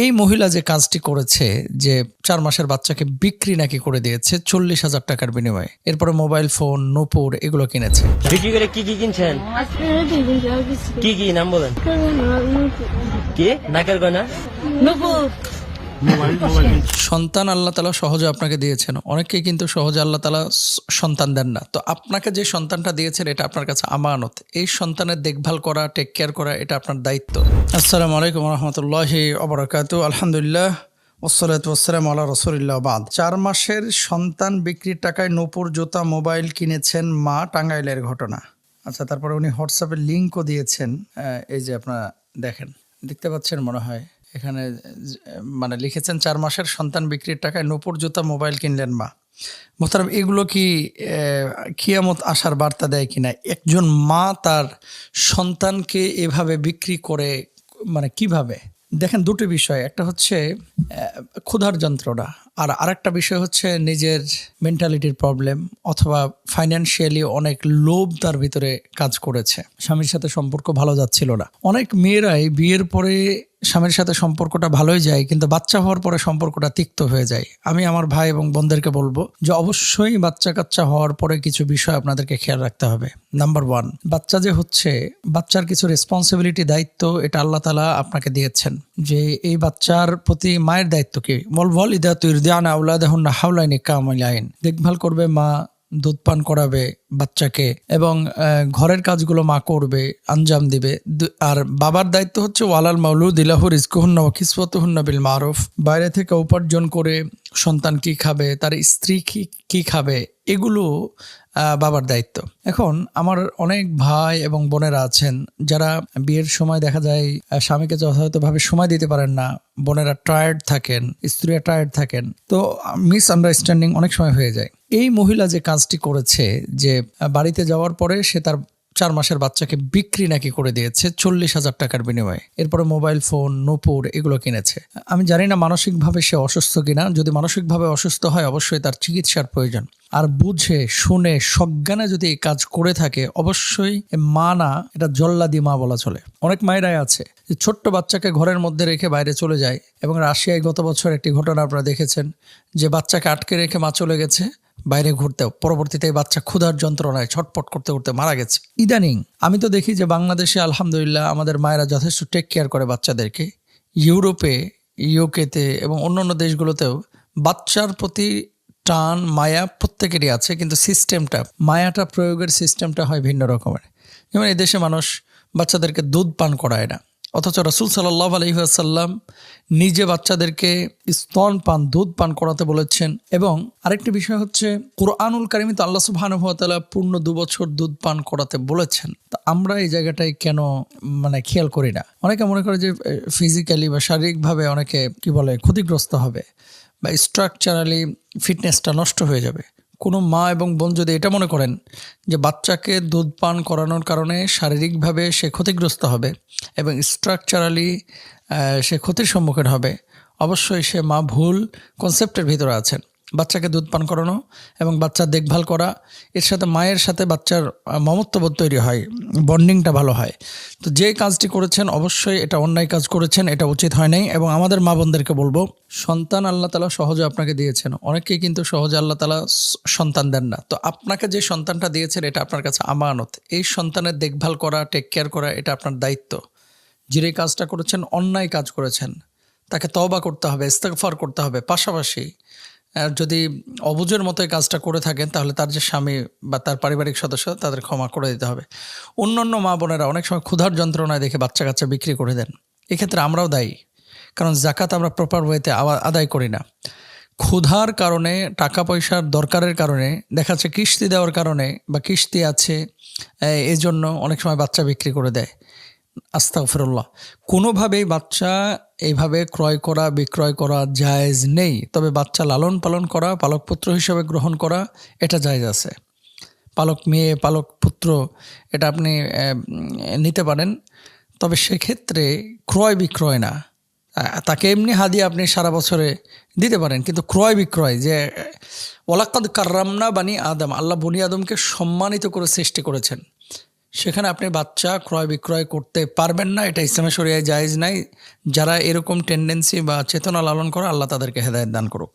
এই মহিলা যে কাজটি করেছে যে ৪ মাসের বাচ্চাকে বিক্রি নাকি করে দিয়েছে ৪০,০০০ টাকার বিনিময়ে, এরপরে মোবাইল ফোন, নূপুর এগুলো কিনেছে। বিক্রি করে কি কি কিনছেন? কি কি নাম বলেন? কি নাকের গয়না? সন্তান আল্লাহ তাআলা সহজে আপনাকে দিয়েছেন, অনেকেই কিন্তু সহজে আল্লাহ তাআলা সন্তান দেন না। তো আপনাকে যে সন্তানটা দিয়েছেন এটা আপনার কাছে আমানত। এই সন্তানের দেখভাল করা, টেক কেয়ার করা এটা আপনার দায়িত্ব। আসসালামু আলাইকুম ওয়া রাহমাতুল্লাহি ওয়া বারাকাতুহু। আলহামদুলিল্লাহ ওয়াসসালাতু ওয়াসসালামু আলা রাসূলিল্লাহ বাদ। ৪ মাসের সন্তান বিক্রির টাকায় নূপুর, জুতা, মোবাইল কিনেছেন মা, টাঙ্গাইলের ঘটনা। আচ্ছা, তারপরে উনি হোয়াটসঅ্যাপে লিঙ্কও দিয়েছেন। এই যে আপনারা দেখেন, দেখতে পাচ্ছেন মনে হয় এখানে, মানে লিখেছেন ৪ মাসের সন্তান বিক্রির টাকায় নূপুর, জুতা, মোবাইল কিনলেন মা। মোহতারাম, এগুলো কি কিয়ামত আসার বার্তা দেয় কিনা? একজন মা তার সন্তানকে এভাবে বিক্রি করে, মানে কিভাবে? দেখেন, দুটো বিষয়, একটা হচ্ছে ক্ষুধার যন্ত্রণা, আর আরেকটা বিষয় হচ্ছে নিজের মেন্টালিটির প্রবলেম, অথবা ফাইন্যান্সিয়ালি অনেক লোভ তার ভিতরে কাজ করেছে। স্বামীর সাথে সম্পর্ক ভালো যাচ্ছিল না। অনেক মেয়েরাই বিয়ের পরে স্বামীর সাথে সম্পর্কটা ভালোই যায়, কিন্তু বাচ্চা হওয়ার পরে সম্পর্কটা তিক্ত হয়ে যায়। আমি আমার ভাই এবং বোনদেরকে বলবো যে অবশ্যই বাচ্চা কাচ্চা হওয়ার পরে কিছু বিষয় আপনাদেরকে খেয়াল রাখতে হবে। নাম্বার 1, বাচ্চা যে হচ্ছে, বাচ্চার কিছু রেসপন্সিবিলিটি, দায়িত্ব, এটা আল্লাহ তাআলা আপনাকে দিয়েছেন। যে এই বাচ্চার প্রতি মায়ের দায়িত্ব কি? ওয়ালিদাতু ইরদিআনা আওলাদাহুন্না হাওলাইনি কামিলাইন। দেখভাল করবে মা, দুধ পান করাবে বাচ্চাকে, এবং ঘরের কাজগুলো মা করবে, আঞ্জাম দিবে। আর বাবার দায়িত্ব হচ্ছে ওয়ালাল মাউলুদি লাহু রিজকুহুন্না ওয়া কিসওয়াতুহুন্না বিল মারুফ। বাইরে থেকে উপার্জন করে সন্তান কি খাবে, তার স্ত্রী কি খাবে, এগুলো বাবার দায়িত্ব। এখন আমার অনেক ভাই এবং বোনেরা আছেন যারা বিয়ের সময় দেখা যায় স্বামীকে যথাযথভাবে সময় দিতে পারেন না, বোনেরা টায়ার্ড থাকেন, স্ত্রীরা টায়ার্ড থাকেন, তো মিস আন্ডারস্ট্যান্ডিং অনেক সময় হয়ে যায়। এই মহিলা যে কাজটি করেছে যে বাড়িতে যাওয়ার পরে সে তার ৪ মাসের বাচ্চাকে বিক্রি নাকি করে দিয়েছে ৪০,০০০ টাকার বিনিময়ে, এরপরে মোবাইল ফোন, নূপুর এগুলো কিনেছে। আমি জানি না মানসিকভাবে সে অসুস্থ কিনা। যদি মানসিকভাবে অসুস্থ হয় অবশ্যই তার চিকিৎসার প্রয়োজন। আর বুঝে শুনে সজ্ঞানে যদি এই কাজ করে থাকে, অবশ্যই মা না, এটা জল্লাদি মা বলা চলে। অনেক মায়েরাই আছে যে ছোট্ট বাচ্চাকে ঘরের মধ্যে রেখে বাইরে চলে যায়, এবং রাশিয়ায় গত বছর একটি ঘটনা আপনারা দেখেছেন যে বাচ্চাকে আটকে রেখে মা চলে গেছে বাইরে ঘুরতেও, পরবর্তীতে বাচ্চা ক্ষুধার যন্ত্রণায় ছটপট করতে করতে মারা গেছে। ইদানিং আমি তো দেখি যে বাংলাদেশে আলহামদুলিল্লাহ আমাদের মায়েরা যথেষ্ট টেক কেয়ার করে বাচ্চাদেরকে। ইউরোপে, ইউকেতে এবং অন্যান্য দেশগুলোতেও বাচ্চার প্রতি টান, মায়া প্রত্যেকেরই আছে, কিন্তু সিস্টেমটা, মায়াটা প্রয়োগের সিস্টেমটা হয় ভিন্ন রকমের। যেমন এই দেশে মানুষ বাচ্চাদেরকে দুধ পান করায় না, অথচ রাসূল সাল্লাল্লাহু আলাইহি ওয়াসাল্লাম নিজে বাচ্চাদেরকে স্তন পান, দুধ পান করাতে বলেছেন। এবং আরেকটি বিষয় হচ্ছে, কুরআনুল কারীমে তো আল্লাহ সুবহানাহু ওয়া তাআলা পূর্ণ 2 বছর দুধ পান করাতে বলেছেন। তা আমরা এই জায়গাটায় কেন খেয়াল করি না? অনেকে মনে করে যে ফিজিক্যালি বা শারীরিকভাবে অনেকে ক্ষতিগ্রস্ত হবে, বা স্ট্রাকচারালি ফিটনেসটা নষ্ট হয়ে যাবে। কোনো মা এবং বোন যদি এটা মনে করেন যে বাচ্চাকে দুধ পান করানোর কারণে শারীরিকভাবে সে ক্ষতিগ্রস্ত হবে এবং স্ট্রাকচারালি সে ক্ষতির সম্মুখীন হবে, অবশ্যই সে মা ভুল কনসেপ্টের ভিতরে আছেন। বাচ্চাকে দুধ পান করানো এবং বাচ্চার দেখভাল করা, এর সাথে মায়ের সাথে বাচ্চার মমত্ববোধ তৈরি হয়, বন্ডিংটা ভালো হয়। তো যে কাজটি করেছেন অবশ্যই এটা অন্যায় কাজ করেছেন, এটা উচিত হয় নাই। এবং আমাদের মা বোনদেরকে বলবো, সন্তান আল্লাহ তাআলা সহজে আপনাকে দিয়েছেন, অনেকেই কিন্তু সহজে আল্লাহ তাআলা সন্তান দেন না। তো আপনাকে যে সন্তানটা দিয়েছেন এটা আপনার কাছে আমানত। এই সন্তানের দেখভাল করা, টেক কেয়ার করা এটা আপনার দায়িত্ব। যিনি কাজটা করেছেন অন্যায় কাজ করেছেন, তাকে তওবা করতে হবে, ইস্তেগফার করতে হবে। পাশাপাশি যদি অবুঝের মতো এই কাজটা করে থাকেন তাহলে তার যে স্বামী বা তার পারিবারিক সদস্য তাদের ক্ষমা করে দিতে হবে। অন্যান্য মা বোনেরা অনেক সময় ক্ষুধার যন্ত্রণায় দেখে বাচ্চা কাচ্চা বিক্রি করে দেন। এক্ষেত্রে আমরাও দায়ী, কারণ জাকাত আমরা প্রপার ওয়েতে আদায় করি না। ক্ষুধার কারণে, টাকা পয়সার দরকারের কারণে, দেখা যাচ্ছে কিস্তি দেওয়ার কারণে, বা কিস্তি আছে এই জন্য অনেক সময় বাচ্চা বিক্রি করে দেয়। আস্তাগফিরুল্লাহ। কোনোভাবেই বাচ্চা এইভাবে ক্রয় করা, বিক্রয় করা জায়েজ নেই। তবে বাচ্চা লালন পালন করা, পালক পুত্র হিসেবে গ্রহণ করা, এটা জায়েজ আছে। পালক মেয়ে, পালক পুত্র, এটা আপনি নিতে পারেন, তবে সেক্ষেত্রে ক্রয় বিক্রয় না। তাকে এমনি হাদিয়া আপনি সারা বছরে দিতে পারেন, কিন্তু ক্রয় বিক্রয়, যে ওয়ালাকাদ কাররামনা বানি আদম, আল্লাহ বনি আদমকে সম্মানিত করে সৃষ্টি করেছেন, সেখানে আপনি বাচ্চা ক্রয় বিক্রয় করতে পারবেন না, এটা ইসলামে শরিয়ায় জায়েজ নাই। যারা এরকম টেন্ডেন্সি বা চেতনা লালন করে, আল্লাহ তাদেরকে হেদায়েত দান করুক।